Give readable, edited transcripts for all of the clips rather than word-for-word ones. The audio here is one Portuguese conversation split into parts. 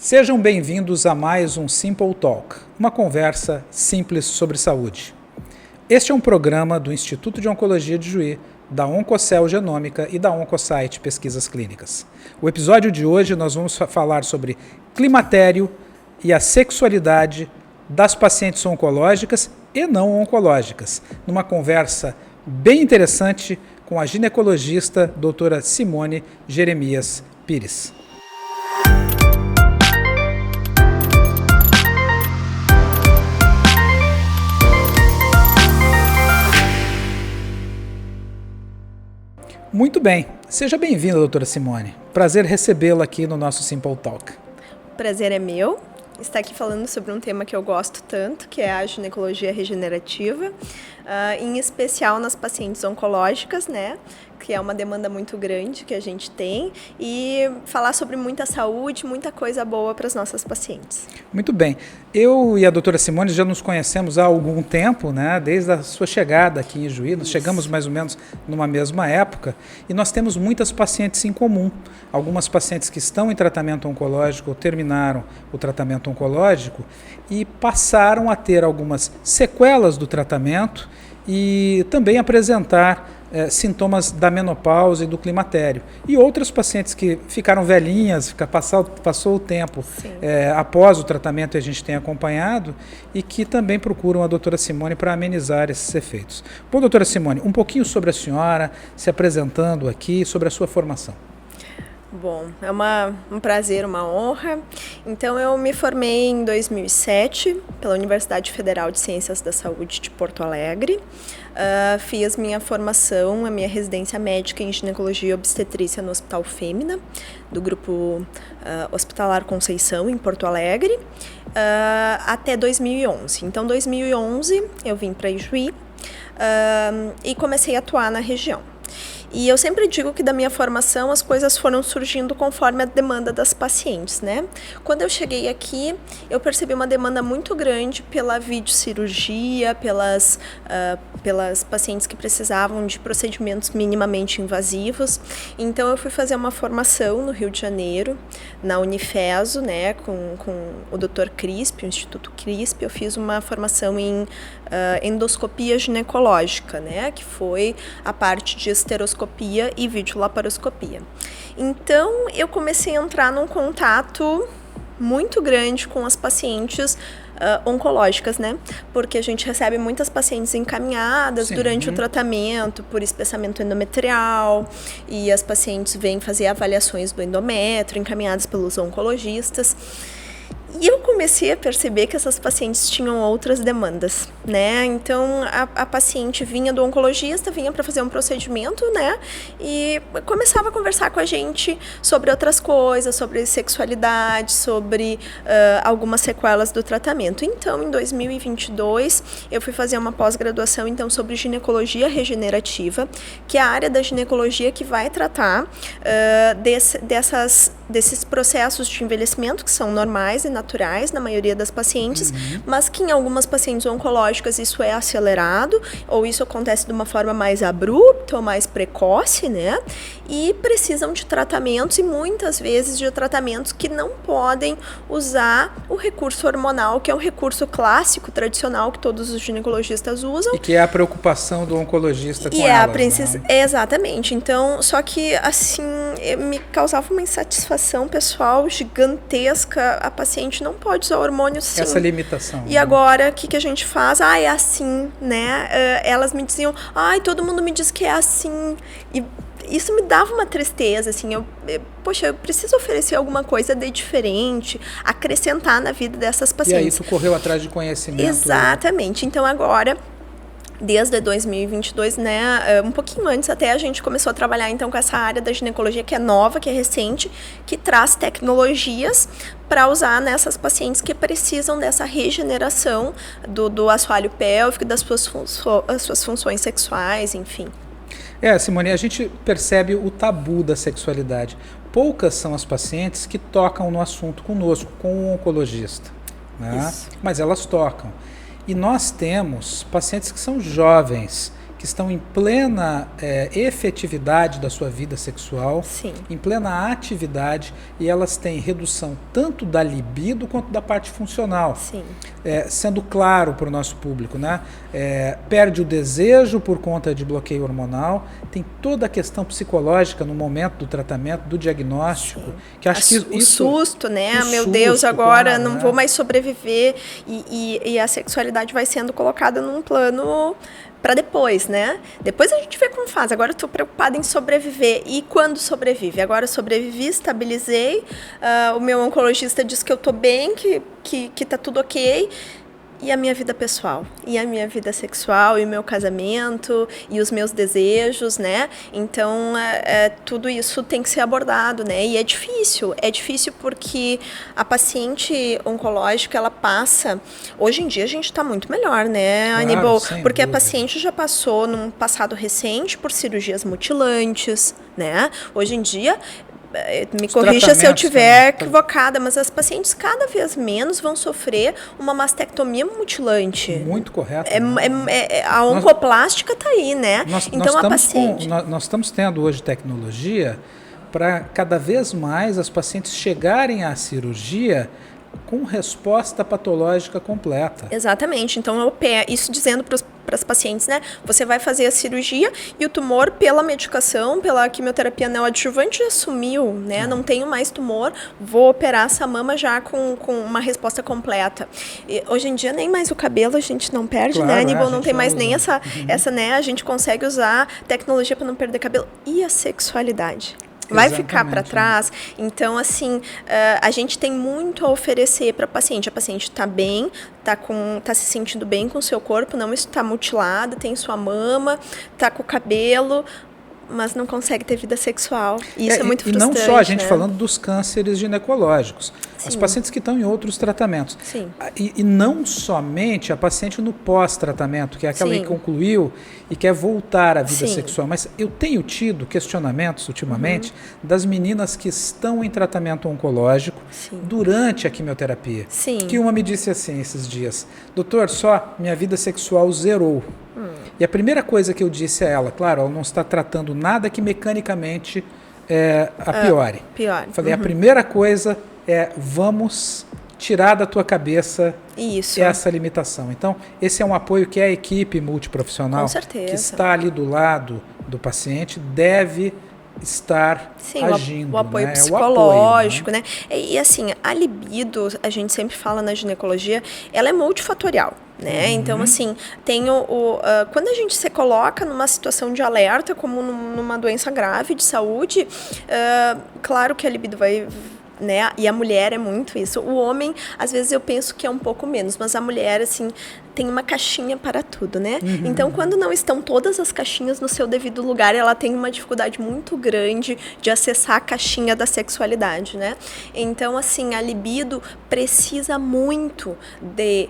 Sejam bem-vindos a mais um Simple Talk, uma conversa simples sobre saúde. Este é um programa do Instituto de Oncologia de Juí, da Oncocell Genômica e da Oncosite Pesquisas Clínicas. O episódio de hoje nós vamos falar sobre climatério e a sexualidade das pacientes oncológicas e não oncológicas, numa conversa bem interessante com a ginecologista doutora Simone Jeremias Pires. Muito bem, seja bem-vinda, doutora Simone. Prazer recebê-la aqui no nosso Simple Talk. O prazer é meu estar aqui falando sobre um tema que eu gosto tanto, que é a ginecologia regenerativa, em especial nas pacientes oncológicas, né? Que é uma demanda muito grande que a gente tem, e falar sobre muita saúde, muita coisa boa para as nossas pacientes. Muito bem. Eu e a doutora Simone já nos conhecemos há algum tempo, né? Desde a sua chegada aqui em Juí. Nós chegamos mais ou menos numa mesma época e nós temos muitas pacientes em comum. Algumas pacientes que estão em tratamento oncológico ou terminaram o tratamento oncológico e passaram a ter algumas sequelas do tratamento e também apresentar sintomas da menopausa e do climatério. E outras pacientes que ficaram velhinhas, passou o tempo após o tratamento, a gente tem acompanhado, e que também procuram a doutora Simone para amenizar esses efeitos. Bom, doutora Simone, um pouquinho sobre a senhora, se apresentando aqui, sobre a sua formação. Bom, é um prazer, uma honra. Então, eu me formei em 2007 pela Universidade Federal de Ciências da Saúde de Porto Alegre. Fiz minha formação, a minha residência médica em ginecologia e obstetrícia no Hospital Fêmea, do Grupo Hospitalar Conceição, em Porto Alegre, até 2011. Então, em 2011, eu vim para Ijuí e comecei a atuar na região. E eu sempre digo que da minha formação as coisas foram surgindo conforme a demanda das pacientes, né? Quando eu cheguei aqui, eu percebi uma demanda muito grande pela videocirurgia, pelas pacientes que precisavam de procedimentos minimamente invasivos. Então eu fui fazer uma formação no Rio de Janeiro, na Unifeso, né, com o Dr. Crisp, o Instituto Crisp. Eu fiz uma formação em endoscopia ginecológica, né, que foi a parte de esteroscopia e videolaparoscopia. Então, eu comecei a entrar num contato muito grande com as pacientes oncológicas, né? Porque a gente recebe muitas pacientes encaminhadas durante o tratamento por espessamento endometrial, e as pacientes vêm fazer avaliações do endométrio, encaminhadas pelos oncologistas. E eu comecei a perceber que essas pacientes tinham outras demandas, né? Então, a paciente vinha do oncologista, vinha para fazer um procedimento, né? E começava a conversar com a gente sobre outras coisas, sobre sexualidade, sobre algumas sequelas do tratamento. Então, em 2022, eu fui fazer uma pós-graduação, então, sobre ginecologia regenerativa, que é a área da ginecologia que vai tratar desses processos de envelhecimento que são normais e naturais na maioria das pacientes, mas que em algumas pacientes oncológicas isso é acelerado, ou isso acontece de uma forma mais abrupta ou mais precoce, né? E precisam de tratamentos, e muitas vezes de tratamentos que não podem usar o recurso hormonal, que é um recurso clássico, tradicional, que todos os ginecologistas usam. E que é a preocupação do oncologista com elas, né? Exatamente. Então, só que assim, me causava uma insatisfação pessoal gigantesca. A paciente não pode usar hormônio, sim. Essa limitação. E agora, o que a gente faz? É assim, né? Elas me diziam, todo mundo me diz que é assim. E isso me dava uma tristeza, assim, poxa, eu preciso oferecer alguma coisa de diferente, acrescentar na vida dessas pacientes. E aí tu correu atrás de conhecimento. Exatamente. Então, agora, desde 2022, né, um pouquinho antes até, a gente começou a trabalhar então com essa área da ginecologia que é nova, que é recente, que traz tecnologias para usar nessas pacientes que precisam dessa regeneração do assoalho pélvico e das suas funções sexuais, enfim. Simone, a gente percebe o tabu da sexualidade. Poucas são as pacientes que tocam no assunto conosco, com o oncologista, né? Mas elas tocam. E nós temos pacientes que são jovens, que estão em plena efetividade da sua vida sexual, Sim. em plena atividade, e elas têm redução tanto da libido quanto da parte funcional. Sim. Sendo claro para o nosso público, né? Perde o desejo por conta de bloqueio hormonal, tem toda a questão psicológica no momento do tratamento, do diagnóstico. Sim. Que acho que o susto, né? O Meu susto, Deus, agora claro, não vou mais sobreviver, e a sexualidade vai sendo colocada num plano para depois, né? Depois a gente vê como faz. Agora eu estou preocupada em sobreviver. E quando sobrevive? Agora eu sobrevivi, estabilizei. O meu oncologista diz que eu estou bem, que tá tudo ok. E a minha vida pessoal, e a minha vida sexual, e o meu casamento, e os meus desejos, né? Então, tudo isso tem que ser abordado, né? E é difícil porque a paciente oncológica, ela passa... Hoje em dia a gente está muito melhor, né, claro, Aníbal? Porque dúvida. a paciente já passou, num passado recente, por cirurgias mutilantes, né? Hoje em dia... Me corrija se eu estiver equivocada, mas as pacientes cada vez menos vão sofrer uma mastectomia mutilante. Muito correto. A oncoplástica está aí, né? Nós estamos tendo hoje tecnologia para cada vez mais as pacientes chegarem à cirurgia com resposta patológica completa. Exatamente. Então, isso dizendo para as pacientes, né? Você vai fazer a cirurgia e o tumor, pela medicação, pela quimioterapia neoadjuvante, já sumiu, né? Não tenho mais tumor, vou operar essa mama já com uma resposta completa. E, hoje em dia, nem mais o cabelo a gente não perde, claro, né, Aníbal? Não tem mais nem essa, né? A gente consegue usar tecnologia para não perder cabelo. E a sexualidade? Vai ficar para trás. Então, assim, a gente tem muito a oferecer para a paciente. A paciente está bem, está se sentindo bem com o seu corpo, não está mutilada, tem sua mama, está com o cabelo, mas não consegue ter vida sexual. E isso é muito frustrante. E não só a gente, né, falando dos cânceres ginecológicos. Sim. As pacientes que estão em outros tratamentos. Sim. E não somente a paciente no pós-tratamento, que é aquela que concluiu e quer voltar à vida sexual. Mas eu tenho tido questionamentos ultimamente das meninas que estão em tratamento oncológico durante a quimioterapia. Sim. Que uma me disse assim esses dias: doutor, só minha vida sexual zerou. E a primeira coisa que eu disse a ela, claro, ela não está tratando nada que mecanicamente apiore. Falei, a primeira coisa vamos tirar da tua cabeça essa limitação. Então, esse é um apoio que a equipe multiprofissional que está ali do lado do paciente deve estar agindo. O apoio, né? psicológico, né? E assim, a libido, a gente sempre fala na ginecologia, ela é multifatorial. Né? Então, assim, quando a gente se coloca numa situação de alerta, como numa doença grave de saúde, claro que a libido vai... Né? E a mulher é muito isso. O homem, às vezes eu penso que é um pouco menos, mas a mulher, assim, tem uma caixinha para tudo, né? Então, quando não estão todas as caixinhas no seu devido lugar, ela tem uma dificuldade muito grande de acessar a caixinha da sexualidade, né? Então, assim, a libido precisa muito de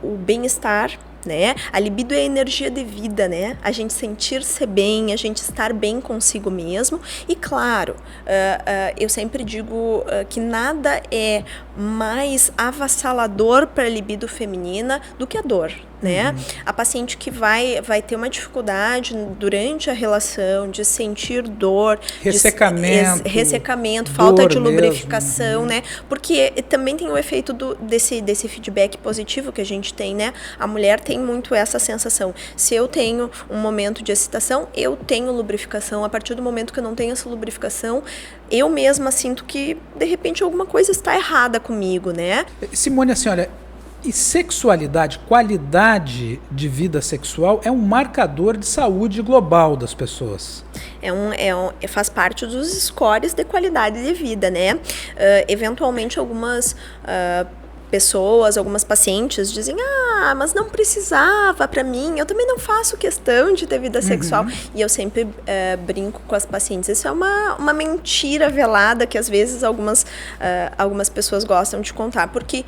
o bem-estar, né? A libido é a energia de vida, né? A gente sentir-se bem, a gente estar bem consigo mesmo. E claro, eu sempre digo que nada é mais avassalador para a libido feminina do que a dor, né? A paciente que vai ter uma dificuldade durante a relação de sentir dor, ressecamento, falta de lubrificação, né? Porque também tem o efeito desse feedback positivo que a gente tem, né? A mulher tem muito essa sensação. Se eu tenho um momento de excitação, eu tenho lubrificação. A partir do momento que eu não tenho essa lubrificação, eu mesma sinto que, de repente, alguma coisa está errada comigo, né? Simone, assim, olha, e sexualidade, qualidade de vida sexual é um marcador de saúde global das pessoas. Faz parte dos scores de qualidade de vida, né? Eventualmente, algumas pessoas, algumas pacientes dizem, mas não precisava para mim, eu também não faço questão de ter vida sexual. E eu sempre brinco com as pacientes, isso é uma mentira velada que às vezes algumas pessoas gostam de contar, porque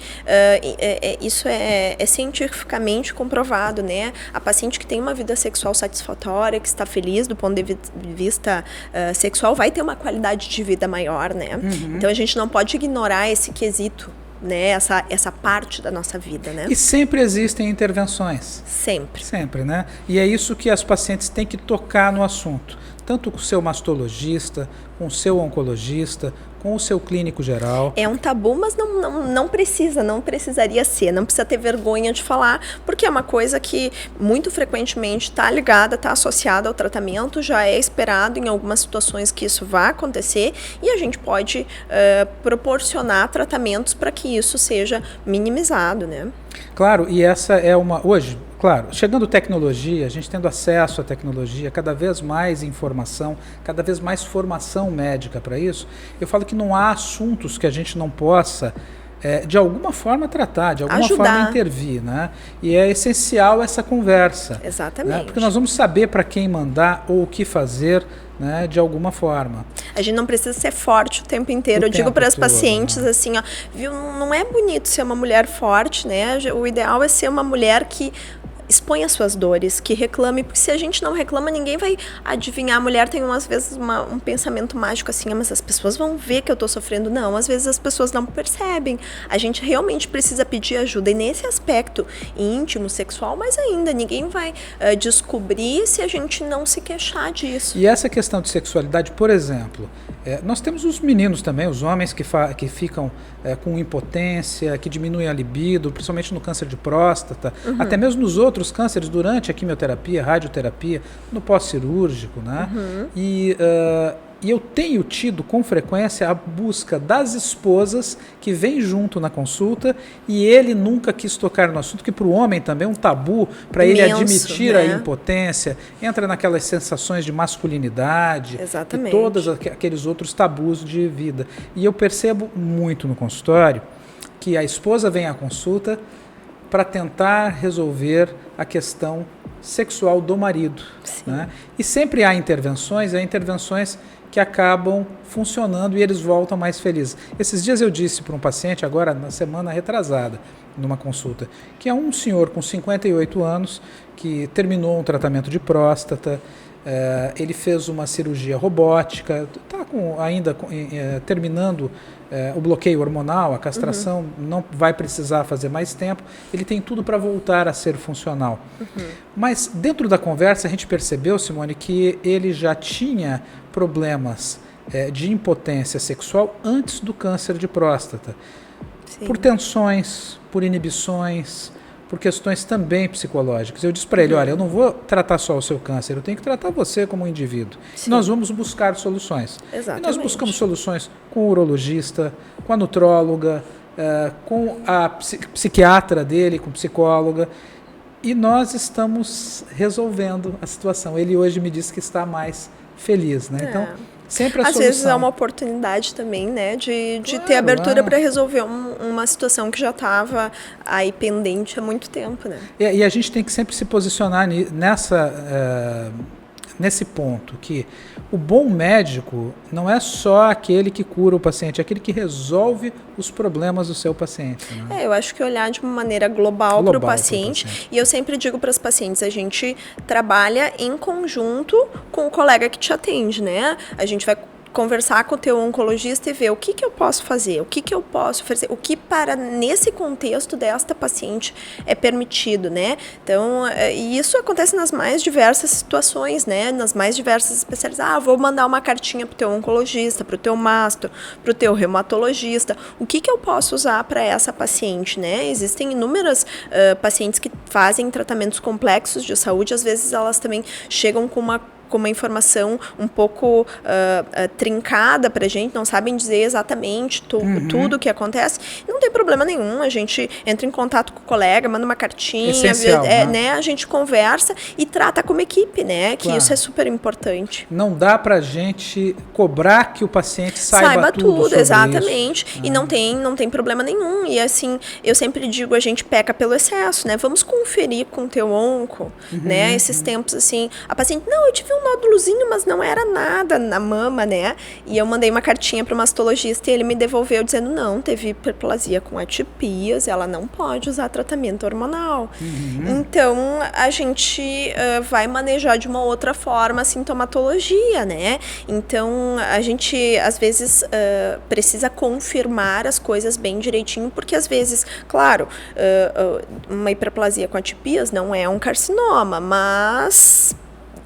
isso é cientificamente comprovado, né? A paciente que tem uma vida sexual satisfatória, que está feliz do ponto de vista sexual, vai ter uma qualidade de vida maior, né? Então a gente não pode ignorar esse quesito, né, essa parte da nossa vida, né? E sempre existem intervenções. Sempre. Sempre, né? E é isso que as pacientes têm que tocar no assunto. Tanto com o seu mastologista, com o seu oncologista, com o seu clínico geral. É um tabu, mas não precisaria ser, não precisa ter vergonha de falar, porque é uma coisa que muito frequentemente está ligada, está associada ao tratamento, já é esperado em algumas situações que isso vá acontecer e a gente pode proporcionar tratamentos para que isso seja minimizado, né? Claro, e essa é hoje, claro, chegando tecnologia, a gente tendo acesso à tecnologia, cada vez mais informação, cada vez mais formação médica para isso, eu falo que não há assuntos que a gente não possa, de alguma forma, tratar, de alguma forma intervir, né? E é essencial essa conversa. Exatamente. Né? Porque nós vamos saber para quem mandar ou o que fazer, né, de alguma forma. A gente não precisa ser forte o tempo inteiro. Eu digo para as pacientes assim, ó, viu, não é bonito ser uma mulher forte, né? O ideal é ser uma mulher que expõe as suas dores, que reclame, porque se a gente não reclama, ninguém vai adivinhar. A mulher tem às vezes um pensamento mágico assim, mas as pessoas vão ver que eu tô sofrendo. Não, às vezes as pessoas não percebem. A gente realmente precisa pedir ajuda, e nesse aspecto íntimo, sexual, mas ainda, ninguém vai descobrir se a gente não se queixar disso. E essa questão de sexualidade, por exemplo, nós temos os meninos também, os homens que ficam com impotência, que diminuem a libido, principalmente no câncer de próstata, até mesmo nos outros cânceres durante a quimioterapia, radioterapia, no pós-cirúrgico, né? E eu tenho tido com frequência a busca das esposas que vêm junto na consulta e ele nunca quis tocar no assunto, que para o homem também é um tabu, para ele admitir, né, a impotência, entra naquelas sensações de masculinidade. Exatamente. E todos aqueles outros tabus de vida. E eu percebo muito no consultório que a esposa vem à consulta para tentar resolver a questão sexual do marido. Né? E sempre há intervenções que acabam funcionando e eles voltam mais felizes. Esses dias eu disse para um paciente, agora na semana retrasada, numa consulta, que é um senhor com 58 anos que terminou um tratamento de próstata, ele fez uma cirurgia robótica, está ainda terminando o bloqueio hormonal, a castração, não vai precisar fazer mais tempo, ele tem tudo para voltar a ser funcional. Mas dentro da conversa a gente percebeu, Simone, que ele já tinha problemas de impotência sexual antes do câncer de próstata. Sim. Por tensões, por inibições, por questões também psicológicas. Eu disse para ele, olha, eu não vou tratar só o seu câncer, eu tenho que tratar você como um indivíduo. E nós vamos buscar soluções. Exatamente. E nós buscamos soluções com o urologista, com a nutróloga, com a psiquiatra dele, com a psicóloga, e nós estamos resolvendo a situação. Ele hoje me disse que está mais feliz, né? Então, sempre a Às solução. vezes é uma oportunidade também, né, de ter abertura para resolver uma situação que já estava aí pendente há muito tempo, né? E a gente tem que sempre se posicionar nesse ponto, que o bom médico não é só aquele que cura o paciente, é aquele que resolve os problemas do seu paciente. Né? Eu acho que olhar de uma maneira global para o paciente. E eu sempre digo para as pacientes, a gente trabalha em conjunto com o colega que te atende, né? A gente vai conversar com o teu oncologista e ver o que eu posso fazer, o que eu posso oferecer, o que nesse contexto desta paciente é permitido, né? Então, e isso acontece nas mais diversas situações, né? Nas mais diversas especialidades. Vou mandar uma cartinha pro teu oncologista, pro teu masto, pro teu reumatologista. O que eu posso usar para essa paciente, né? Existem inúmeras pacientes que fazem tratamentos complexos de saúde, às vezes elas também chegam com uma informação um pouco trincada pra gente, não sabem dizer exatamente tudo o que acontece. Não tem problema nenhum, a gente entra em contato com o colega, manda uma cartinha, né? A gente conversa e trata como equipe, né? Que isso é super importante. Não dá pra gente cobrar que o paciente saiba tudo sobre exatamente. Isso. E não tem problema nenhum. E assim, eu sempre digo, a gente peca pelo excesso, né? Vamos conferir com o teu onco, né? Esses tempos assim, a paciente, não, eu tive um nódulozinho, mas não era nada na mama, né? E eu mandei uma cartinha para o mastologista e ele me devolveu dizendo, não, teve hiperplasia com atipias, ela não pode usar tratamento hormonal. Então, a gente vai manejar de uma outra forma a sintomatologia, né? Então, a gente, às vezes, precisa confirmar as coisas bem direitinho, porque, às vezes, claro, uma hiperplasia com atipias não é um carcinoma, mas...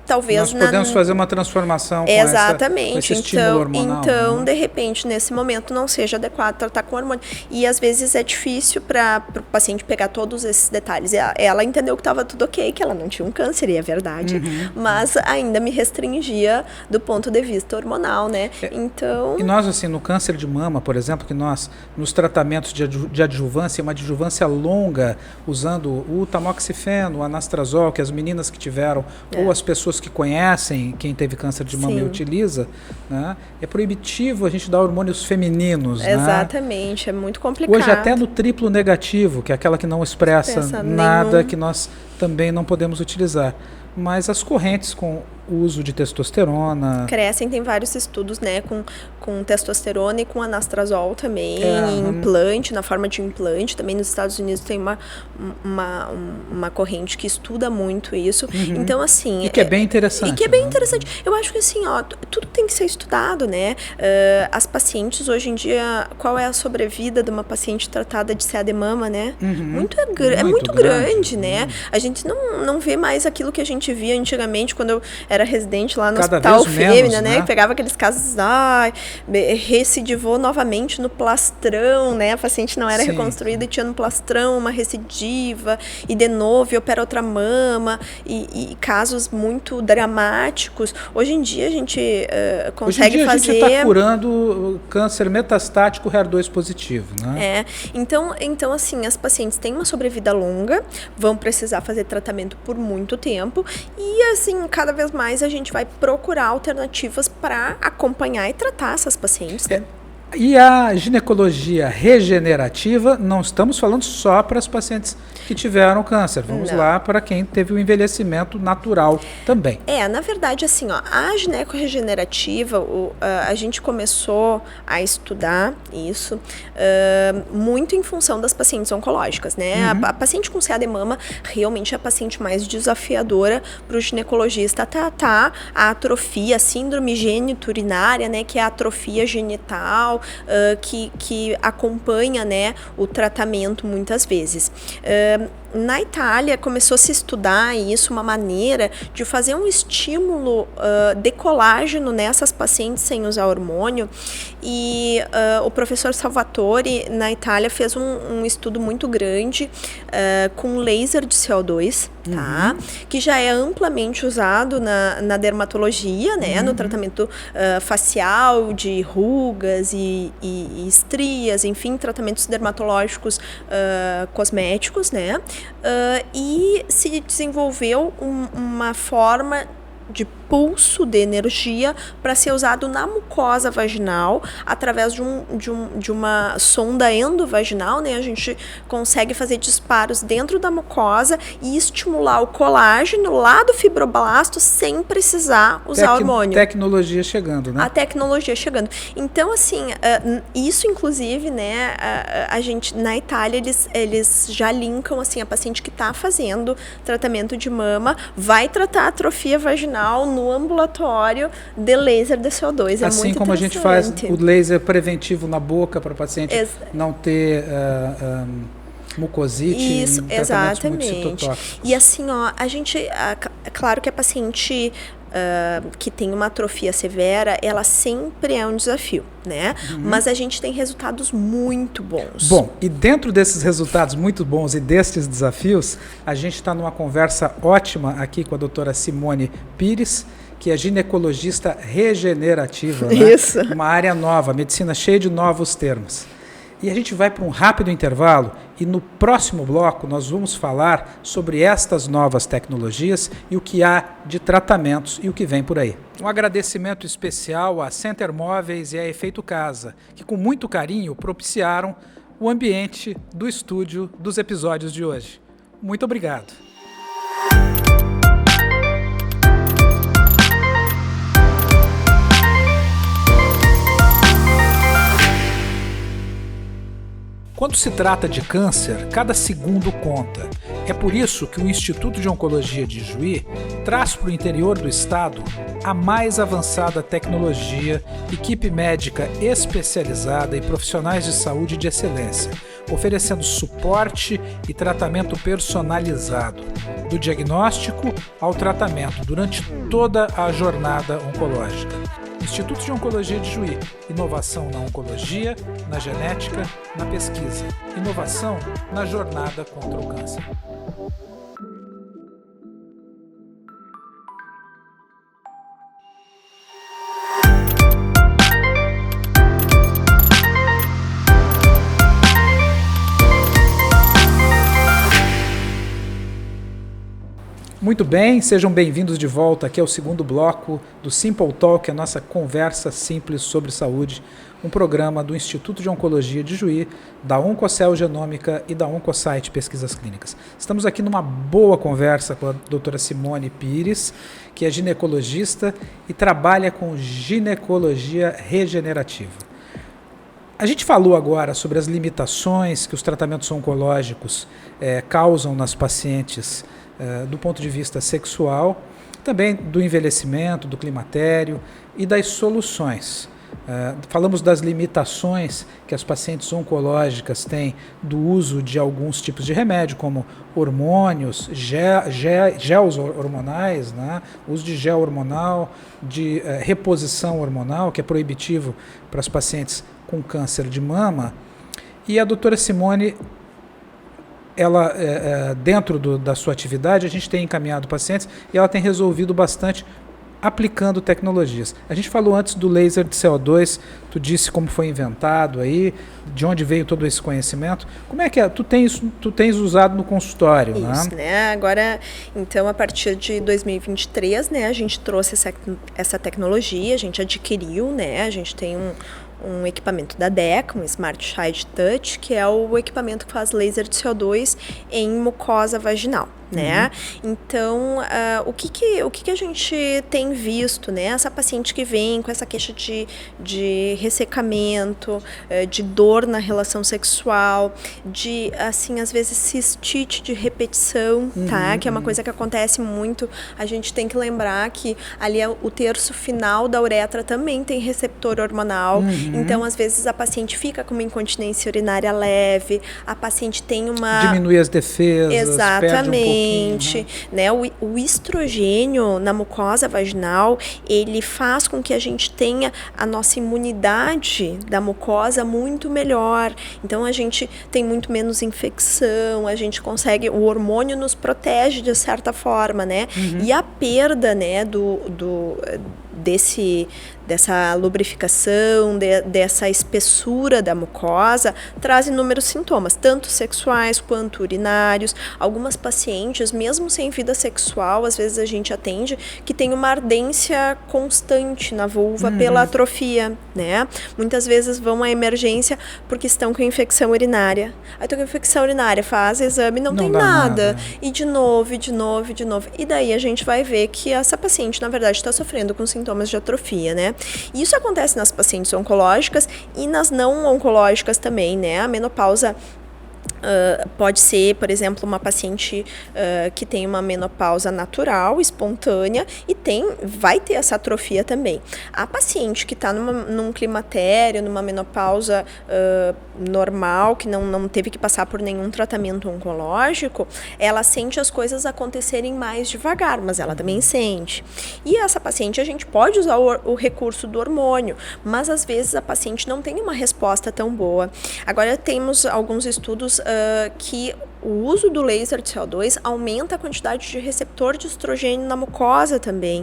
talvez nós podemos fazer uma transformação com esse estímulo hormonal. Então, de repente, nesse momento, não seja adequado tratar com hormônio. E, às vezes, é difícil para o paciente pegar todos esses detalhes. Ela entendeu que estava tudo ok, que ela não tinha um câncer, e é verdade. Mas ainda me restringia do ponto de vista hormonal, né? Então... E nós, assim, no câncer de mama, por exemplo, que nós, nos tratamentos de adjuvância, uma adjuvância longa, usando o tamoxifeno, o anastrozol, que as meninas que tiveram, ou as pessoas que conhecem quem teve câncer de mama e utiliza, né? É proibitivo a gente dar hormônios femininos. Exatamente, né? É muito complicado. Hoje até no triplo negativo, que é aquela que não expressa nada, que nós também não podemos utilizar. Mas as correntes com o uso de testosterona... crescem, tem vários estudos, né, com testosterona e com anastrozol também, em implante, na forma de implante. Também nos Estados Unidos tem uma corrente que estuda muito isso. Então, assim... E que é bem interessante. E que é bem interessante. Eu acho que, assim, tudo tem que ser estudado, né? As pacientes, hoje em dia, qual é a sobrevida de uma paciente tratada de CA de mama, né? É muito grande, né? A gente não vê mais aquilo que a gente via antigamente, quando eu era residente lá no Hospital Fêmea, né? Pegava aqueles casos, recidivou novamente no plastrão, né? A paciente não era reconstruída e tinha no plastrão uma recidiva, e de novo, e opera outra mama, e casos muito dramáticos. Hoje em dia a gente consegue fazer... a gente está curando câncer metastático HER2 positivo, né? Então, assim, as pacientes têm uma sobrevida longa, vão precisar fazer tratamento por muito tempo, e, assim, cada vez mais a gente vai procurar alternativas para acompanhar e tratar essas pacientes, né? E a ginecologia regenerativa, não estamos falando só para as pacientes que tiveram câncer. Vamos lá para quem teve o envelhecimento natural também. Na verdade, assim, a gineco-regenerativa, a gente começou a estudar isso muito em função das pacientes oncológicas, né? A paciente com CA de mama realmente é a paciente mais desafiadora para o ginecologista tratar a atrofia, a síndrome geniturinária, né? Que é a atrofia genital, que acompanha, né, o tratamento muitas vezes. Na Itália começou a se estudar isso, uma maneira de fazer um estímulo de colágeno nessas pacientes sem usar hormônio, e o professor Salvatore na Itália fez um estudo muito grande com laser de CO2, tá? Que já é amplamente usado na dermatologia, né? No tratamento facial de rugas e estrias, enfim, tratamentos dermatológicos cosméticos, né? E se desenvolveu uma forma de pulso de energia para ser usado na mucosa vaginal através de uma sonda endovaginal, né? A gente consegue fazer disparos dentro da mucosa e estimular o colágeno lá do fibroblasto sem precisar usar hormônio. Tecnologia chegando, né? A tecnologia chegando. Então, assim, isso inclusive, né, a gente, na Itália, eles já linkam, assim, a paciente que está fazendo tratamento de mama vai tratar a atrofia vaginal no ambulatório de laser de CO2. Assim como a gente faz o laser preventivo na boca para o paciente não ter mucosite. Isso, exatamente. E assim, a gente, é claro que a paciente que tem uma atrofia severa, ela sempre é um desafio, né? Mas a gente tem resultados muito bons. Bom, e dentro desses resultados muito bons e destes desafios, a gente está numa conversa ótima aqui com a doutora Simone Pires, que é ginecologista regenerativa, né? Isso. Uma área nova, medicina cheia de novos termos. E a gente vai para um rápido intervalo e no próximo bloco nós vamos falar sobre estas novas tecnologias e o que há de tratamentos e o que vem por aí. Um agradecimento especial à Center Móveis e à Efeito Casa, que com muito carinho propiciaram o ambiente do estúdio dos episódios de hoje. Muito obrigado. Quando se trata de câncer, cada segundo conta. É por isso que o Instituto de Oncologia de Juí traz para o interior do estado a mais avançada tecnologia, equipe médica especializada e profissionais de saúde de excelência, oferecendo suporte e tratamento personalizado, do diagnóstico ao tratamento durante toda a jornada oncológica. Instituto de Oncologia de Juí. Inovação na oncologia, na genética, na pesquisa. Inovação na jornada contra o câncer. Muito bem, sejam bem-vindos de volta aqui ao segundo bloco do Simple Talk, a nossa conversa simples sobre saúde, um programa do Instituto de Oncologia de Juí, da Oncocell Genômica e da Oncosite Pesquisas Clínicas. Estamos aqui numa boa conversa com a doutora Simone Pires, que é ginecologista e trabalha com ginecologia regenerativa. A gente falou agora sobre as limitações que os tratamentos oncológicos causam nas pacientes do ponto de vista sexual, também do envelhecimento, do climatério e das soluções. Falamos das limitações que as pacientes oncológicas têm do uso de alguns tipos de remédio, como hormônios, gels hormonais, né? Uso de gel hormonal, de reposição hormonal, que é proibitivo para as pacientes com câncer de mama. E a doutora Simone, ela, dentro da sua atividade, a gente tem encaminhado pacientes e ela tem resolvido bastante aplicando tecnologias. A gente falou antes do laser de CO2, tu disse como foi inventado aí, de onde veio todo esse conhecimento. Como é que é? Tu tens usado no consultório, isso, né? Agora, então, a partir de 2023, né, a gente trouxe essa tecnologia, a gente adquiriu, né, a gente tem um equipamento da DECA, um Smart Shide Touch, que é o equipamento que faz laser de CO2 em mucosa vaginal, né? Então, o que a gente tem visto, né? Essa paciente que vem com essa queixa de ressecamento, de dor na relação sexual, de, assim, às vezes cistite de repetição, tá? Que é uma coisa que acontece muito. A gente tem que lembrar que ali o terço final da uretra também tem receptor hormonal. Então, às vezes, a paciente fica com uma incontinência urinária leve, a paciente tem uma... Diminui as defesas, Exatamente, né? O estrogênio na mucosa vaginal, ele faz com que a gente tenha a nossa imunidade da mucosa muito melhor. Então, a gente tem muito menos infecção, a gente consegue... O hormônio nos protege de certa forma, né? E a perda, né, dessa lubrificação, dessa espessura da mucosa, traz inúmeros sintomas, tanto sexuais quanto urinários. Algumas pacientes, mesmo sem vida sexual, às vezes a gente atende, que tem uma ardência constante na vulva pela atrofia, né? Muitas vezes vão à emergência porque estão com infecção urinária. Aí estão com infecção urinária, faz exame, não tem nada. E de novo. E daí a gente vai ver que essa paciente, na verdade, está sofrendo com sintomas de atrofia, né? E isso acontece nas pacientes oncológicas e nas não oncológicas também, né? A menopausa pode ser, por exemplo, uma paciente que tem uma menopausa natural, espontânea, e vai ter essa atrofia também. A paciente que está num climatério, numa menopausa normal, que não teve que passar por nenhum tratamento oncológico, ela sente as coisas acontecerem mais devagar, mas ela também sente. E essa paciente, a gente pode usar o recurso do hormônio, mas às vezes a paciente não tem uma resposta tão boa. Agora temos alguns estudos que o uso do laser de CO2 aumenta a quantidade de receptor de estrogênio na mucosa também.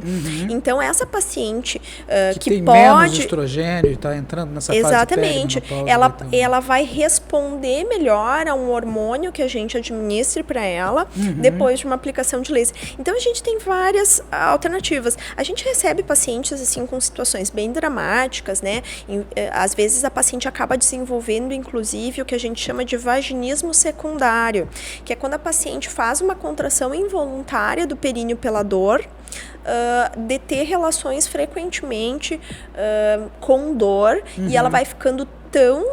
Então, essa paciente que tem pode... menos estrogênio e está entrando nessa Exatamente. fase perimenopausa, ela vai responder melhor a um hormônio que a gente administre para ela depois de uma aplicação de laser. Então, a gente tem várias alternativas. A gente recebe pacientes assim com situações bem dramáticas, né? Às vezes, a paciente acaba desenvolvendo, inclusive, o que a gente chama de vaginismo secundário, que é quando a paciente faz uma contração involuntária do períneo pela dor, de ter relações frequentemente com dor, e ela vai ficando tão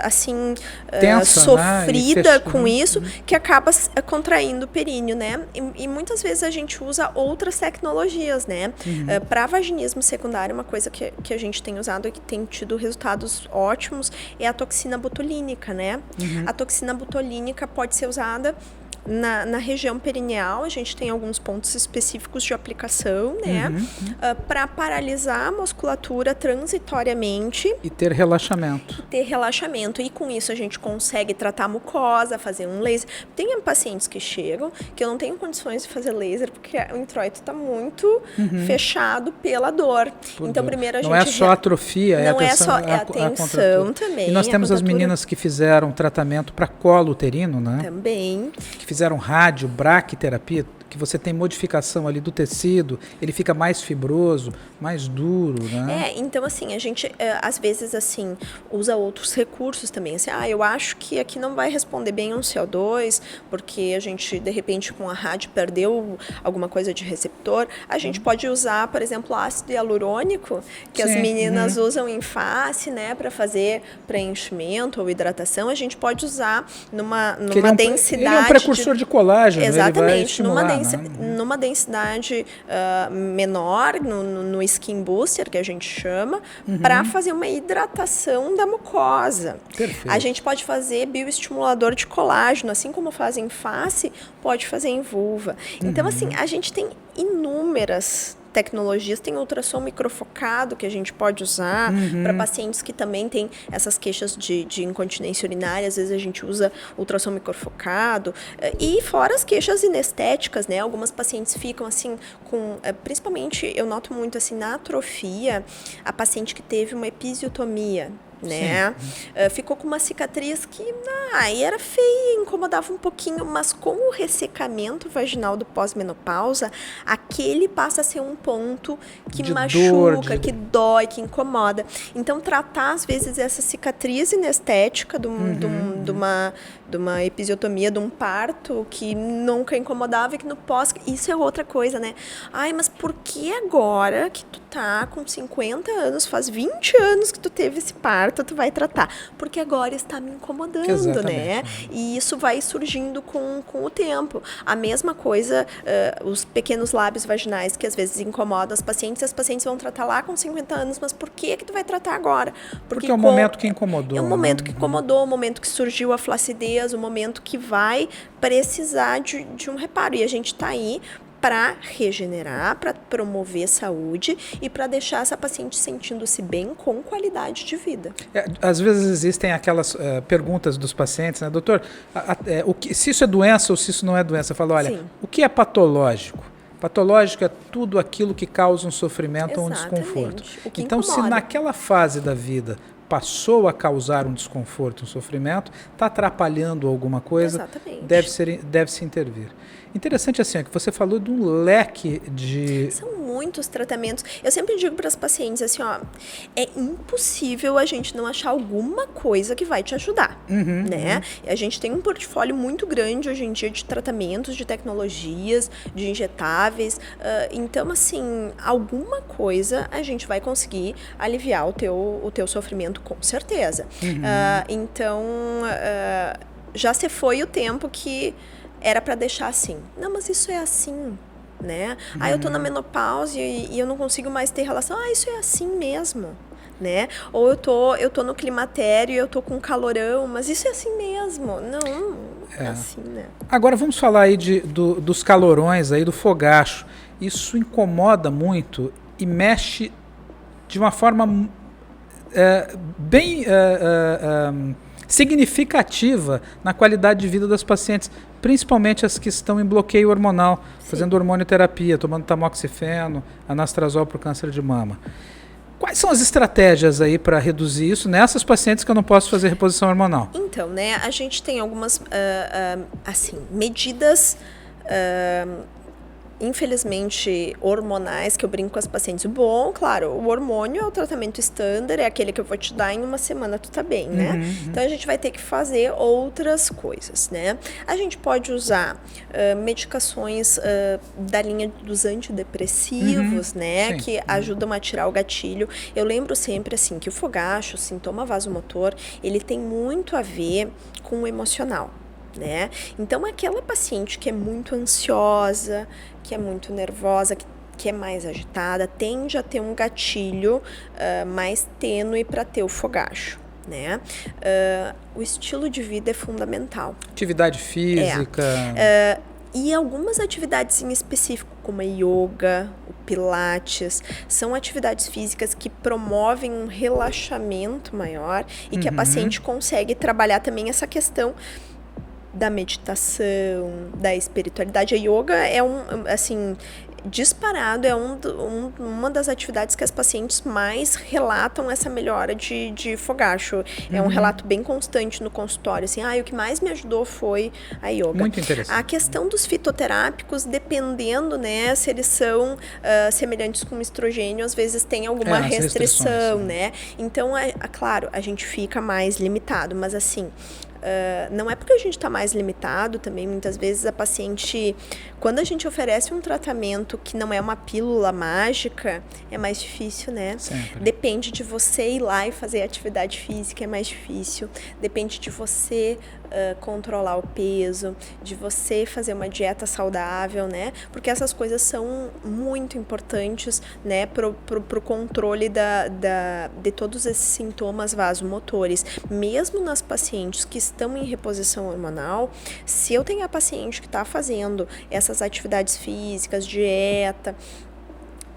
assim, tensa, sofrida, né? Com isso, uhum. que acaba contraindo o períneo, né? E muitas vezes a gente usa outras tecnologias, né? Uhum. Para vaginismo secundário, uma coisa que a gente tem usado e que tem tido resultados ótimos é a toxina botulínica, né? Uhum. A toxina botulínica pode ser usada na região perineal. A gente tem alguns pontos específicos de aplicação, né? Para paralisar a musculatura transitoriamente. E ter relaxamento. E com isso a gente consegue tratar a mucosa, fazer um laser. Tem pacientes que chegam que eu não tenho condições de fazer laser porque o introito está muito fechado pela dor. Então, primeiro a gente... Não é só atrofia, é a tensão também. E nós temos as meninas que fizeram tratamento para colo uterino, né? Também. Que fizeram rádio, braquiterapia, que você tem modificação ali do tecido, ele fica mais fibroso, mais duro, né? Então assim, a gente às vezes assim, usa outros recursos também, assim, eu acho que aqui não vai responder bem um CO2, porque a gente, de repente, com a rádio perdeu alguma coisa de receptor, a gente pode usar, por exemplo, ácido hialurônico, que as meninas usam em face, né, para fazer preenchimento ou hidratação, a gente pode usar numa densidade... Ele é um precursor de colágeno. Exatamente, ele vai estimular, numa densidade menor, no skin booster, que a gente chama, para fazer uma hidratação da mucosa. Perfeito. A gente pode fazer bioestimulador de colágeno, assim como faz em face, pode fazer em vulva. Então, assim, a gente tem inúmeras tecnologias, tem ultrassom microfocado que a gente pode usar para pacientes que também têm essas queixas de incontinência urinária, às vezes a gente usa ultrassom microfocado, e fora as queixas inestéticas, né? Algumas pacientes ficam assim com, principalmente eu noto muito assim na atrofia, a paciente que teve uma episiotomia, né? Ficou com uma cicatriz que aí era feia, incomodava um pouquinho, mas com o ressecamento vaginal do pós-menopausa, aquele passa a ser um ponto que machuca, que dói, que incomoda. Então, tratar, às vezes, essa cicatriz inestética de uma episiotomia, de um parto que nunca incomodava e que no pós... Isso é outra coisa, né? Mas por que agora que tu tá com 50 anos, faz 20 anos que tu teve esse parto, tu vai tratar? Porque agora está me incomodando, né? E isso vai surgindo com o tempo. A mesma coisa, os pequenos lábios vaginais que às vezes incomodam as pacientes vão tratar lá com 50 anos, mas por que tu vai tratar agora? Porque é o momento que incomodou. É o momento que incomodou, o momento que surgiu a flacidez, o momento que vai precisar de um reparo. E a gente está aí para regenerar, para promover saúde e para deixar essa paciente sentindo-se bem com qualidade de vida. Às vezes existem aquelas perguntas dos pacientes, né, doutor, se isso é doença ou se isso não é doença? Eu falo, olha, o que é patológico? Patológico é tudo aquilo que causa um sofrimento ou um desconforto. Então, incomoda. Se naquela fase da vida passou a causar um desconforto, um sofrimento, está atrapalhando alguma coisa, deve-se intervir. Interessante assim, que você falou de um leque de... São muitos tratamentos. Eu sempre digo para as pacientes assim, é impossível a gente não achar alguma coisa que vai te ajudar, né? A gente tem um portfólio muito grande hoje em dia de tratamentos, de tecnologias, de injetáveis. Então, assim, alguma coisa a gente vai conseguir aliviar o teu sofrimento, com certeza. Então, já se foi o tempo que era para deixar assim. Não, mas isso é assim, né? Eu tô na menopausa e eu não consigo mais ter relação. Isso é assim mesmo, né? Ou eu tô no climatério e eu tô com calorão, mas isso é assim mesmo. Não, é assim, né? Agora vamos falar aí dos calorões aí, do fogacho. Isso incomoda muito e mexe de uma forma bem significativa na qualidade de vida das pacientes, principalmente as que estão em bloqueio hormonal, fazendo hormonioterapia, tomando tamoxifeno, anastrozol para o câncer de mama. Quais são as estratégias aí para reduzir isso nessas pacientes que eu não posso fazer reposição hormonal? Então, né, a gente tem algumas medidas infelizmente, hormonais, que eu brinco com as pacientes. Bom, claro, o hormônio é o tratamento estándar, é aquele que eu vou te dar em uma semana, tu tá bem, né? Então, a gente vai ter que fazer outras coisas, né? A gente pode usar medicações da linha dos antidepressivos, né? Sim. Que ajudam a tirar o gatilho. Eu lembro sempre, assim, que o fogacho, o sintoma vasomotor, ele tem muito a ver com o emocional. Né? Então, aquela paciente que é muito ansiosa, que é muito nervosa, que é mais agitada, tende a ter um gatilho mais tênue para ter o fogacho. Né? O estilo de vida é fundamental. Atividade física. E algumas atividades em específico, como a yoga, o pilates, são atividades físicas que promovem um relaxamento maior e que a paciente consegue trabalhar também essa questão da meditação, da espiritualidade. A yoga é disparado, é uma das atividades que as pacientes mais relatam essa melhora de fogacho. É um relato bem constante no consultório, assim, o que mais me ajudou foi a yoga. Muito interessante. A questão dos fitoterápicos, dependendo, né, se eles são semelhantes com estrogênio, às vezes tem alguma restrição, né? Então, claro, a gente fica mais limitado, mas assim, não é porque a gente está mais limitado também, muitas vezes a paciente, quando a gente oferece um tratamento que não é uma pílula mágica, é mais difícil, né? Sempre. Depende de você ir lá e fazer atividade física, é mais difícil. Depende de você controlar o peso, de você fazer uma dieta saudável, né? Porque essas coisas são muito importantes, né, pro controle de todos esses sintomas vasomotores. Mesmo nas pacientes que estão em reposição hormonal, se eu tenho a paciente que está fazendo essas atividades físicas, dieta,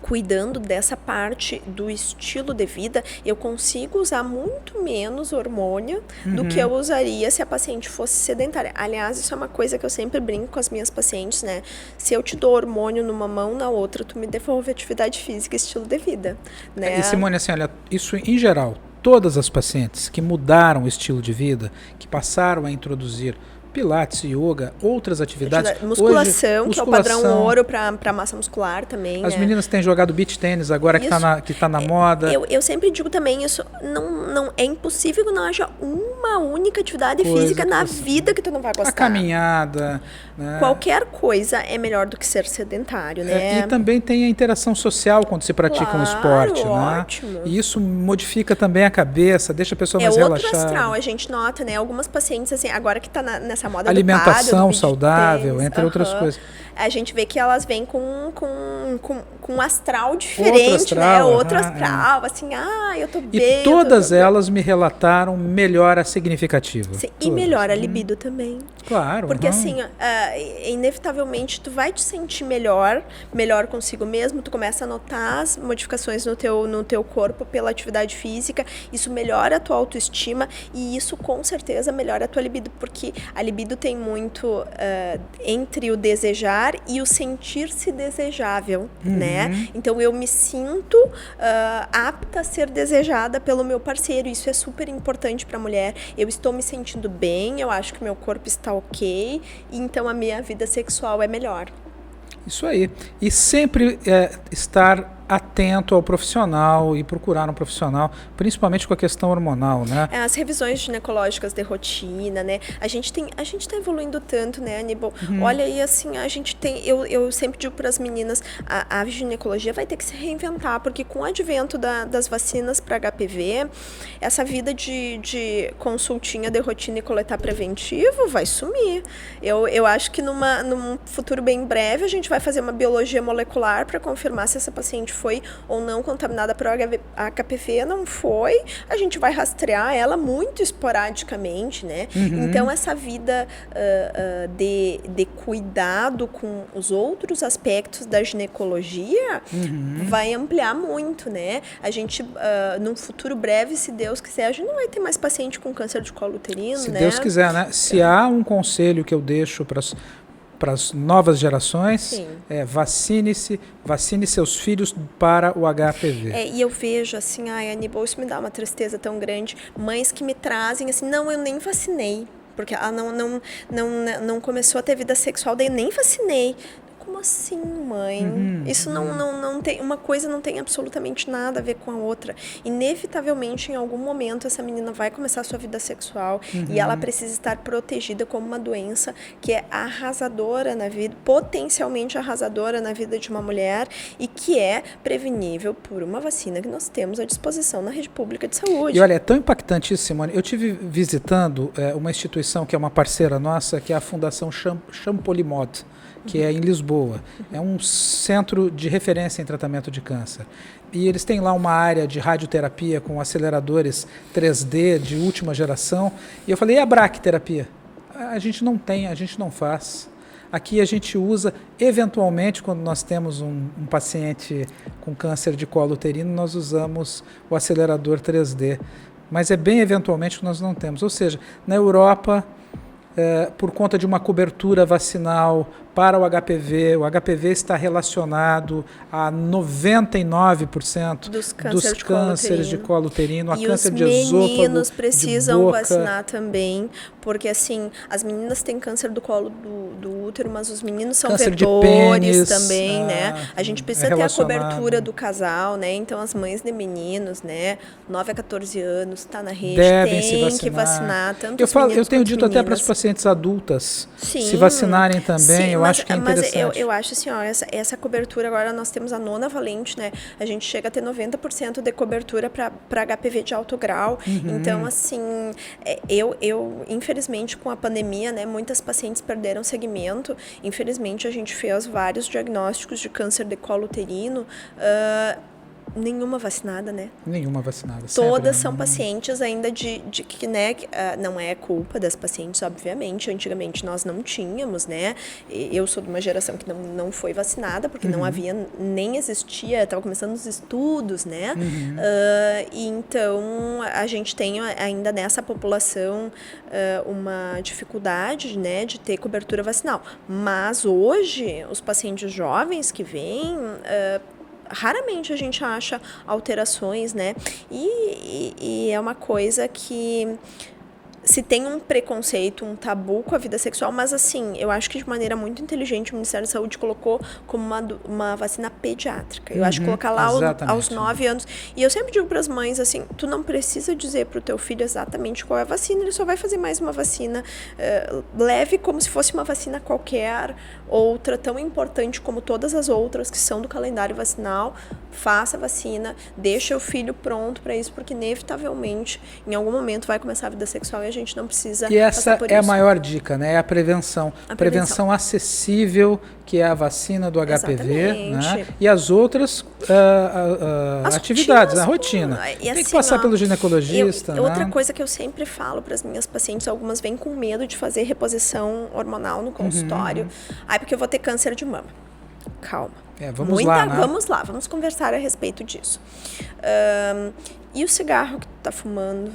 cuidando dessa parte do estilo de vida, eu consigo usar muito menos hormônio do que eu usaria se a paciente fosse sedentária. Aliás, isso é uma coisa que eu sempre brinco com as minhas pacientes, né? Se eu te dou hormônio numa mão, na outra, tu me devolve atividade física e estilo de vida, né? E Simone, assim, olha, isso em geral, todas as pacientes que mudaram o estilo de vida, que passaram a introduzir pilates, yoga, outras atividades. Musculação, que é o padrão ouro para massa muscular também. As meninas têm jogado beach tênis agora, que está na moda. Eu sempre digo também, isso não é impossível que não haja uma única atividade física na vida que tu não vai gostar. A caminhada. Né? Qualquer coisa é melhor do que ser sedentário, né? E também tem a interação social quando se pratica um esporte. Ótimo. Né? E isso modifica também a cabeça, deixa a pessoa mais relaxada. É outro astral, a gente nota, né? Algumas pacientes, assim, agora que está nessa moda alimentação do saudável, entre outras coisas. A gente vê que elas vêm com um astral diferente, outro astral, assim, eu tô bem. E todas elas me relataram melhora significativa. Sim, e melhora a libido também. Claro. Porque assim, inevitavelmente tu vai te sentir melhor consigo mesmo, tu começa a notar as modificações no teu corpo pela atividade física, isso melhora a tua autoestima e isso com certeza melhora a tua libido, porque a libido tem muito entre o desejar e o sentir-se desejável, né? Então eu me sinto apta a ser desejada pelo meu parceiro, isso é super importante para a mulher. Eu estou me sentindo bem, eu acho que meu corpo está ok, e então a minha vida sexual é melhor. Isso aí. E sempre estar atento ao profissional e procurar um profissional, principalmente com a questão hormonal, né? As revisões ginecológicas de rotina, né? A gente tá evoluindo tanto, né, Aníbal? Olha aí, assim, a gente tem... Eu sempre digo para as meninas, a ginecologia vai ter que se reinventar, porque com o advento das vacinas para HPV, essa vida de consultinha de rotina e coletar preventivo vai sumir. Eu acho que num futuro bem breve, a gente vai fazer uma biologia molecular para confirmar se essa paciente foi ou não contaminada por HPV, não foi, a gente vai rastrear ela muito esporadicamente, né? Então, essa vida de cuidado com os outros aspectos da ginecologia vai ampliar muito, né? A gente, num futuro breve, se Deus quiser, a gente não vai ter mais paciente com câncer de colo uterino, se né? Deus quiser, né? Se há um conselho que eu deixo para as novas gerações, vacine seus filhos para o HPV. E eu vejo assim, Aníbal, isso me dá uma tristeza tão grande, mães que me trazem assim, não, eu nem vacinei, porque ela não começou a ter vida sexual, daí eu nem vacinei. Como assim, mãe? Isso não tem, uma coisa não tem absolutamente nada a ver com a outra. Inevitavelmente, em algum momento, essa menina vai começar a sua vida sexual e ela precisa estar protegida como uma doença que é arrasadora na vida, potencialmente arrasadora na vida de uma mulher e que é prevenível por uma vacina que nós temos à disposição na rede pública de saúde. E olha, é tão impactante isso, Simone. Eu tive visitando uma instituição que é uma parceira nossa, que é a Fundação Champollimod, que é em Lisboa. É um centro de referência em tratamento de câncer. E eles têm lá uma área de radioterapia com aceleradores 3D de última geração. E eu falei, e a braquiterapia? A gente não tem, a gente não faz. Aqui a gente usa, eventualmente, quando nós temos um paciente com câncer de colo uterino, nós usamos o acelerador 3D. Mas é bem eventualmente que nós não temos. Ou seja, na Europa, por conta de uma cobertura vacinal para o HPV está relacionado a 99% dos cânceres de colo uterino, a câncer de esôfago, os meninos precisam de boca. vacinar também, porque assim, as meninas têm câncer do colo do útero, mas os meninos são câncer vetores de pênis, também, né? A gente precisa ter a cobertura do casal, né? Então as mães de meninos, né, 9 a 14 anos, tá na rede, tem que vacinar tanto os meninos eu tenho dito meninas. até para as pacientes adultas se vacinarem também, eu acho que é interessante. Mas eu acho assim, ó, essa cobertura, agora nós temos a 9ª valente, né? A gente chega a ter 90% de cobertura para HPV de alto grau. Então, assim, eu infelizmente, com a pandemia, né, muitas pacientes perderam segmento. Infelizmente, a gente fez vários diagnósticos de câncer de colo uterino. Nenhuma vacinada, né? Nenhuma vacinada. Todas são pacientes ainda de que, né, não é culpa das pacientes, obviamente. Antigamente nós não tínhamos, né? Eu sou de uma geração que não foi vacinada, porque não havia, nem existia, estava começando os estudos, né? E então a gente tem ainda nessa população uma dificuldade, né, de ter cobertura vacinal. Mas hoje, os pacientes jovens que vêm, raramente a gente acha alterações, né? E é uma coisa que se tem um preconceito, um tabu com a vida sexual, mas assim, eu acho que de maneira muito inteligente o Ministério da Saúde colocou como uma vacina pediátrica. Eu acho que colocar lá aos 9 anos. E eu sempre digo para as mães, assim, tu não precisa dizer para o teu filho exatamente qual é a vacina, ele só vai fazer mais uma vacina leve, como se fosse uma vacina qualquer, outra tão importante como todas as outras que são do calendário vacinal. Faça a vacina, deixa o filho pronto para isso, porque inevitavelmente, em algum momento, vai começar a vida sexual e a gente não precisa E essa passar por é isso. a maior dica, né? É a prevenção. Prevenção acessível, que é a vacina do HPV, né? E as outras as atividades, a rotina. E assim, tem que passar pelo ginecologista, né? Outra coisa que eu sempre falo para as minhas pacientes, algumas vêm com medo de fazer reposição hormonal no consultório. Porque eu vou ter câncer de mama. Calma. Vamos lá, né? Vamos conversar a respeito disso. E o cigarro que tu tá fumando?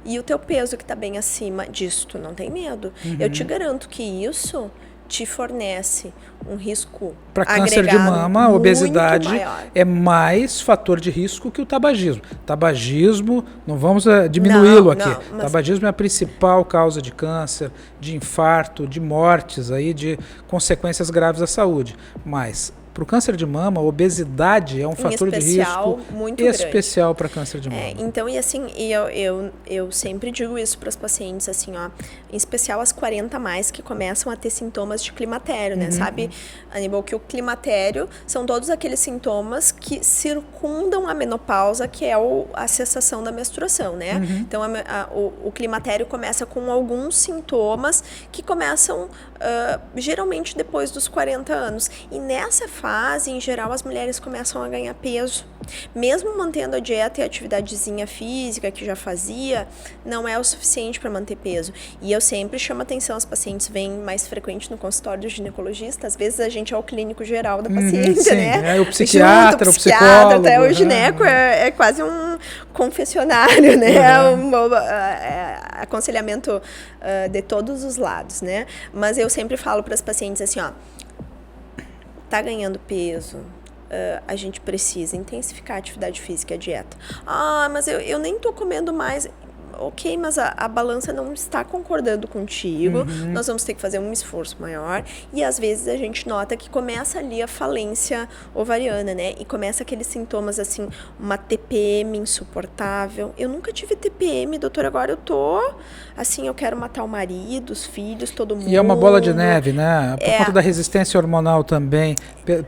E o teu peso que tá bem acima disso, tu não tem medo. Eu te garanto que isso te fornece um risco para câncer de mama, a obesidade é mais fator de risco que o tabagismo. Tabagismo, não vamos diminuí-lo aqui. Tabagismo é a principal causa de câncer, de infarto, de mortes, aí, de consequências graves à saúde. Mas para o câncer de mama, a obesidade é um fator de risco muito especial para câncer de mama. Então, e assim, eu sempre digo isso para as pacientes, assim, ó, em especial as 40 a mais que começam a ter sintomas de climatério, né? Sabe, Aníbal, que o climatério são todos aqueles sintomas que circundam a menopausa, que é a cessação da menstruação, né? Então, o climatério começa com alguns sintomas que começam geralmente depois dos 40 anos. E nessa fase, em geral, as mulheres começam a ganhar peso. Mesmo mantendo a dieta e a atividadezinha física que já fazia, não é o suficiente para manter peso. E eu sempre chamo atenção, as pacientes vêm mais frequente no consultório do ginecologista. Às vezes a gente é o clínico geral da paciente, sim, né? O psiquiatra, o psicólogo. Até o gineco é quase um confessionário, né? Aconselhamento de todos os lados, né? Mas eu sempre falo para as pacientes assim, ó, tá ganhando peso, a gente precisa intensificar a atividade física e a dieta. Mas eu nem tô comendo mais. ok, mas a balança não está concordando contigo, nós vamos ter que fazer um esforço maior, e às vezes a gente nota que começa ali a falência ovariana, né? E começa aqueles sintomas, assim, uma TPM insuportável. Eu nunca tive TPM, doutora, agora eu tô, assim, eu quero matar o marido, os filhos, todo mundo. E é uma bola de neve, né? Por conta da resistência hormonal também,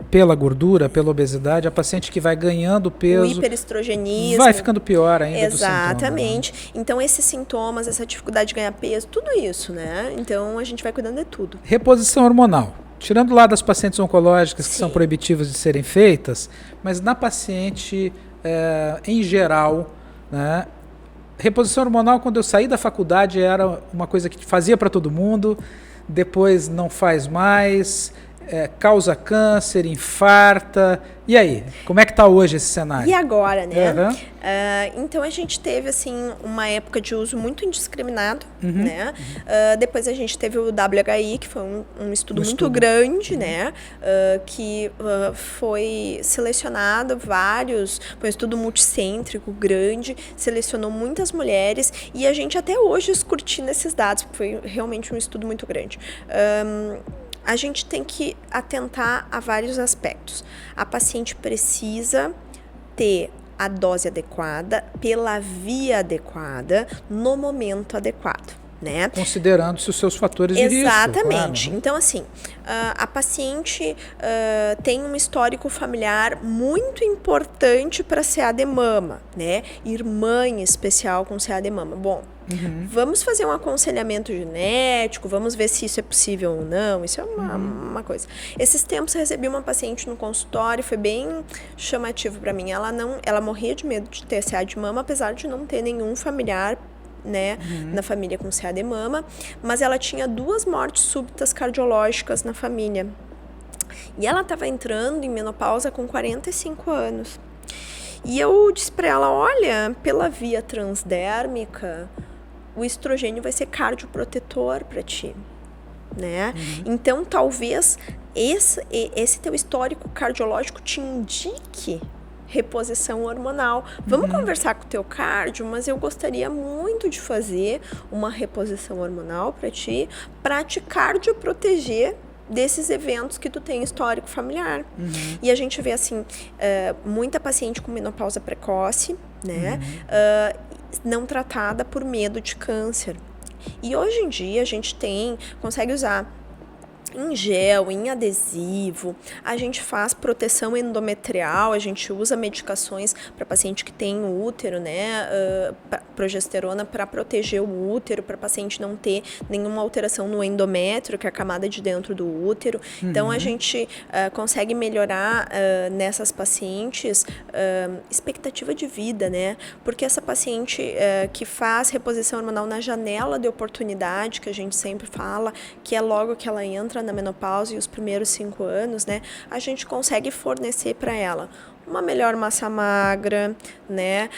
pela gordura, pela obesidade, a paciente que vai ganhando peso... O hiperestrogenismo. Vai ficando pior ainda do sintoma. Exatamente. Então, esses sintomas, essa dificuldade de ganhar peso, tudo isso, né? Então, a gente vai cuidando de tudo. Reposição hormonal. Tirando lá das pacientes oncológicas que são proibitivas de serem feitas, mas na paciente em geral, né? Reposição hormonal, quando eu saí da faculdade, era uma coisa que fazia para todo mundo, depois não faz mais, causa câncer, infarta. E aí, como é que está hoje esse cenário? E agora, né? Então, a gente teve, assim, uma época de uso muito indiscriminado, né? Depois a gente teve o WHI, que foi um estudo muito grande, né? Que foi selecionado foi um estudo multicêntrico, grande, selecionou muitas mulheres, e a gente até hoje escrutina esses dados, porque foi realmente um estudo muito grande. A gente tem que atentar a vários aspectos. A paciente precisa ter a dose adequada, pela via adequada, no momento adequado, né? Considerando-se os seus fatores de risco. Exatamente. Claro. Então, assim, a paciente tem um histórico familiar muito importante para CA de mama, né? Irmã em especial com CA de mama. Bom, vamos fazer um aconselhamento genético, vamos ver se isso é possível ou não, isso é uma coisa. Esses tempos eu recebi uma paciente no consultório, foi bem chamativo para mim, ela morria de medo de ter CA de mama, apesar de não ter nenhum familiar, né, na família com CA de mama, mas ela tinha 2 mortes súbitas cardiológicas na família. E ela estava entrando em menopausa com 45 anos. E eu disse para ela, olha, pela via transdérmica, o estrogênio vai ser cardioprotetor para ti, né? Então, talvez esse teu histórico cardiológico te indique reposição hormonal. Vamos conversar com o teu cardio, mas eu gostaria muito de fazer uma reposição hormonal para ti cardioproteger desses eventos que tu tem histórico familiar. E a gente vê, assim, muita paciente com menopausa precoce, né? Não tratada por medo de câncer. E hoje em dia a gente consegue usar em gel, em adesivo, a gente faz proteção endometrial, a gente usa medicações para paciente que tem útero, né, progesterona para proteger o útero, para paciente não ter nenhuma alteração no endométrio, que é a camada de dentro do útero. Então, a gente consegue melhorar nessas pacientes expectativa de vida, né, porque essa paciente que faz reposição hormonal na janela de oportunidade, que a gente sempre fala, que é logo que ela entra na menopausa e os primeiros 5 anos, né, a gente consegue fornecer para ela uma melhor massa magra, né,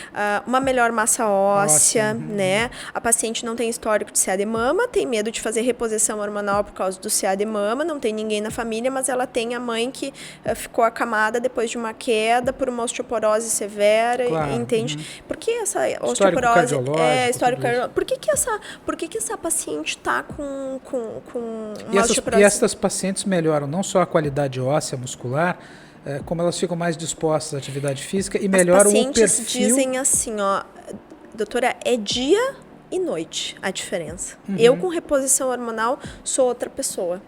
uma melhor massa óssea, né, a paciente não tem histórico de CA de mama, tem medo de fazer reposição hormonal por causa do CA de mama, não tem ninguém na família, mas ela tem a mãe que ficou acamada depois de uma queda por uma osteoporose severa, entende? Por que essa osteoporose histórico cardiológico? Por que essa paciente está com uma osteoporose? E essas pacientes melhoram não só a qualidade óssea muscular, como elas ficam mais dispostas à atividade física e melhoram o perfil. As pacientes dizem assim, ó, doutora, é dia e noite a diferença. Eu com reposição hormonal sou outra pessoa.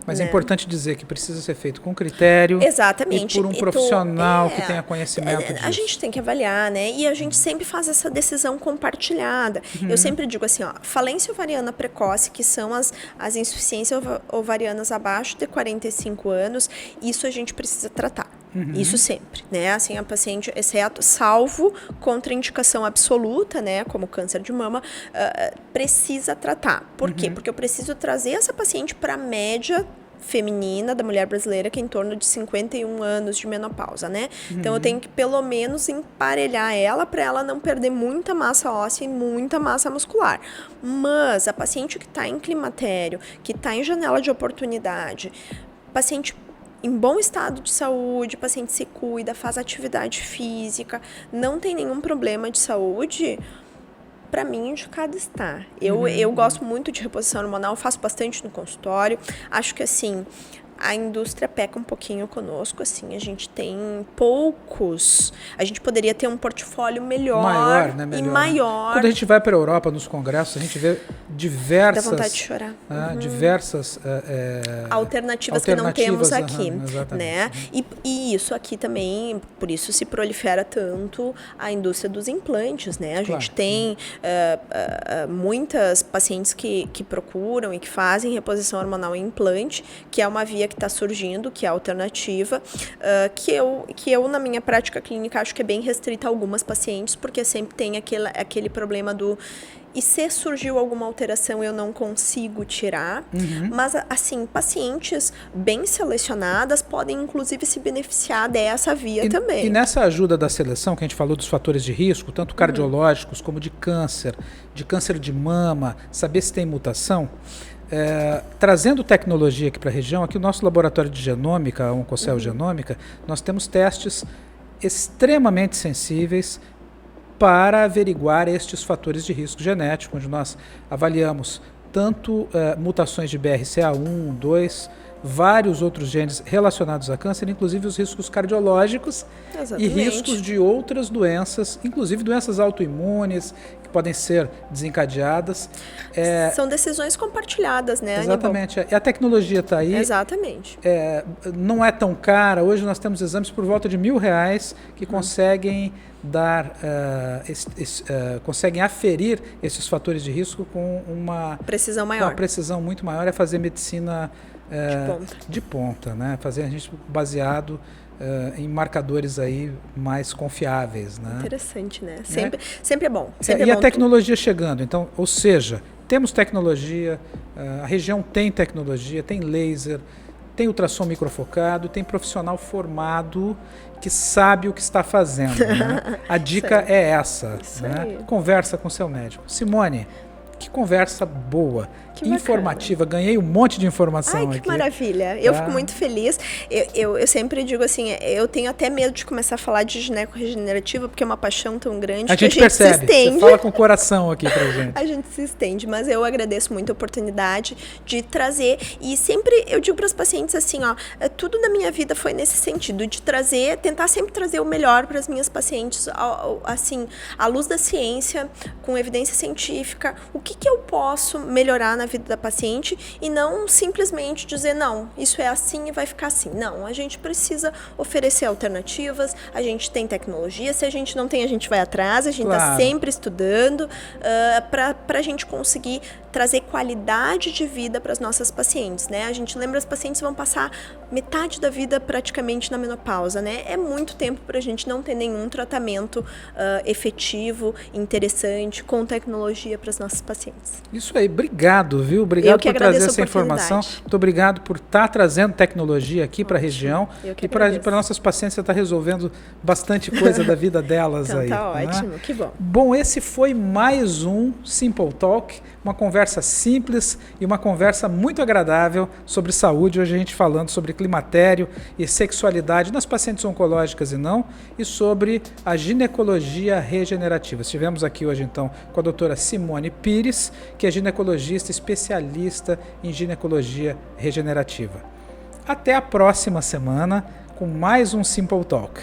Mas é importante dizer que precisa ser feito com critério. Exatamente. E por um profissional que tenha conhecimento disso. A gente tem que avaliar, né? E a gente sempre faz essa decisão compartilhada. Eu sempre digo assim, ó, falência ovariana precoce, que são as insuficiências ovarianas abaixo de 45 anos, isso a gente precisa tratar. Isso sempre, né? Assim, a paciente, salvo contraindicação absoluta, né? Como câncer de mama, precisa tratar. Por quê? Porque eu preciso trazer essa paciente para a média feminina da mulher brasileira, que é em torno de 51 anos de menopausa, né? Então, eu tenho que, pelo menos, emparelhar ela para ela não perder muita massa óssea e muita massa muscular. Mas a paciente que está em climatério, que está em janela de oportunidade, paciente em bom estado de saúde, o paciente se cuida, faz atividade física, não tem nenhum problema de saúde, para mim, indicado está. Eu gosto muito de reposição hormonal, faço bastante no consultório. Acho que, assim, a indústria peca um pouquinho conosco, assim, a gente tem poucos, a gente poderia ter um portfólio maior, né? Melhor, e maior. Né? Quando a gente vai para a Europa, nos congressos, a gente vê diversas... Dá vontade de chorar. Diversas alternativas que não temos aqui, né? E isso aqui também, por isso se prolifera tanto a indústria dos implantes, né? A gente tem muitas pacientes que procuram e que fazem reposição hormonal em implante, que é uma via que está surgindo, que é a alternativa, que eu, na minha prática clínica, acho que é bem restrita a algumas pacientes, porque sempre tem aquele problema do... E se surgiu alguma alteração, eu não consigo tirar. Mas, assim, pacientes bem selecionadas podem, inclusive, se beneficiar dessa via também. E nessa ajuda da seleção, que a gente falou dos fatores de risco, tanto cardiológicos como de câncer de mama, saber se tem mutação... trazendo tecnologia aqui para a região, aqui o nosso laboratório de genômica, a Oncocell Genômica, nós temos testes extremamente sensíveis para averiguar estes fatores de risco genético, onde nós avaliamos tanto mutações de BRCA1, 2, vários outros genes relacionados a câncer, inclusive os riscos cardiológicos. Exatamente. E riscos de outras doenças, inclusive doenças autoimunes, que podem ser desencadeadas. São decisões compartilhadas, né, exatamente. E a tecnologia está aí. Exatamente. Não é tão cara. Hoje nós temos exames por volta de R$1.000 que conseguem dar, conseguem aferir esses fatores de risco com uma precisão maior. Uma precisão muito maior, é fazer medicina de ponta, né? Fazer a gente baseado em marcadores aí mais confiáveis, né? Interessante, né? Sempre é bom. Sempre e a tecnologia chegando, então, ou seja, temos tecnologia, a região tem tecnologia, tem laser, tem ultrassom microfocado, tem profissional formado que sabe o que está fazendo. Né? A dica é essa. Né? Conversa com seu médico. Simone, que conversa boa, que informativa. Bacana. Ganhei um monte de informação aqui. Ai, que maravilha. Eu fico muito feliz. Eu sempre digo assim, eu tenho até medo de começar a falar de gineco-regenerativa, porque é uma paixão tão grande a que gente percebe. Se estende. Você fala com o coração aqui pra gente. A gente se estende, mas eu agradeço muito a oportunidade de trazer. E sempre eu digo para os pacientes assim, ó, tudo na minha vida foi nesse sentido, de trazer, tentar sempre trazer o melhor para as minhas pacientes, assim, à luz da ciência, com evidência científica, o que eu posso melhorar na vida da paciente e não simplesmente dizer, não, isso é assim e vai ficar assim. Não, a gente precisa oferecer alternativas, a gente tem tecnologia, se a gente não tem, a gente vai atrás, a gente está sempre estudando para a gente conseguir trazer qualidade de vida para as nossas pacientes, né? A gente lembra, as pacientes vão passar metade da vida praticamente na menopausa, né? É muito tempo para a gente não ter nenhum tratamento efetivo, interessante, com tecnologia para as nossas pacientes. Isso aí, obrigado, viu? Obrigado por trazer essa informação. Muito obrigado por estar trazendo tecnologia aqui para a região e para nossas pacientes. Você está resolvendo bastante coisa da vida delas então, aí. Tá ótimo, né? Que bom. Bom, esse foi mais um Simple Talk, uma conversa simples e uma conversa muito agradável sobre saúde. Hoje a gente falando sobre climatério e sexualidade nas pacientes oncológicas e não, e sobre a ginecologia regenerativa. Estivemos aqui hoje então com a doutora Simone Pires, que é ginecologista especialista em ginecologia regenerativa. Até a próxima semana com mais um Simple Talk.